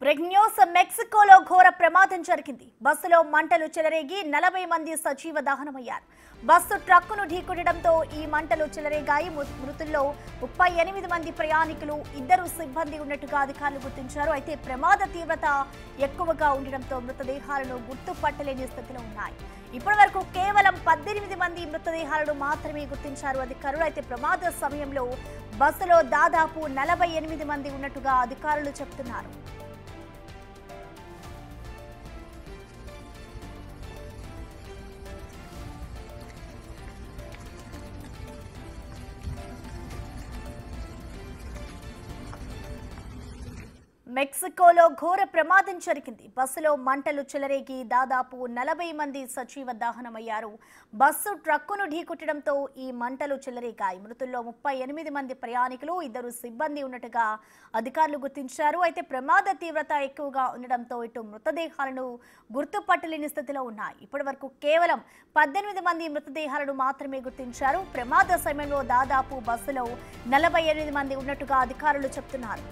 Breaking news మెక్సికోలో ఘోర ప్రమాదం జరిగింది. బస్సులో మంటలు చెలరేగి 40 మంది సజీవ దహనమయ్యారు. బస్సు ట్రక్కును ఢీకొట్టడంతో ఈ మంటలు చెలరేగాయి. మృతుల్లో 38 మంది ప్రయాణికులు, 2 సిబ్బంది ఉన్నట్టుగా అధికారులు గుర్తించారు. అయితే ప్రమాద తీవ్రత ఎక్కువగా ఉండడంతో మృతదేహాలను గుర్తుపట్టలేని స్థితిలో ఉన్నాయి. ఇప్పటి వరకు కేవలం 18 మంది మృతదేహాలను మాత్రమే గుర్తించారు అధికారులు. అయితే ప్రమాద సమయంలో బస్సులో దాదాపు 48 మంది ఉన్నట్టుగా అధికారులు చెబుతున్నారు. మెక్సికోలో ఘోర ప్రమాదం జరిగింది. బస్సులో మంటలు చెలరేగి దాదాపు 40 మంది సజీవ దహనమయ్యారు. బస్సు ట్రక్కును ఢీకొట్టడంతో ఈ మంటలు చెలరేగాయి. మృతుల్లో 38 మంది ప్రయాణికులు, 2 సిబ్బంది ఉన్నట్టుగా అధికారులు గుర్తించారు. అయితే ప్రమాద తీవ్రత ఎక్కువగా ఉండడంతో ఇటు మృతదేహాలను గుర్తుపట్టలేని స్థితిలో ఉన్నాయి. ఇప్పటి వరకు కేవలం 18 మంది మృతదేహాలను మాత్రమే గుర్తించారు. ప్రమాద సమయంలో దాదాపు బస్సులో 48 మంది ఉన్నట్టుగా అధికారులు చెబుతున్నారు.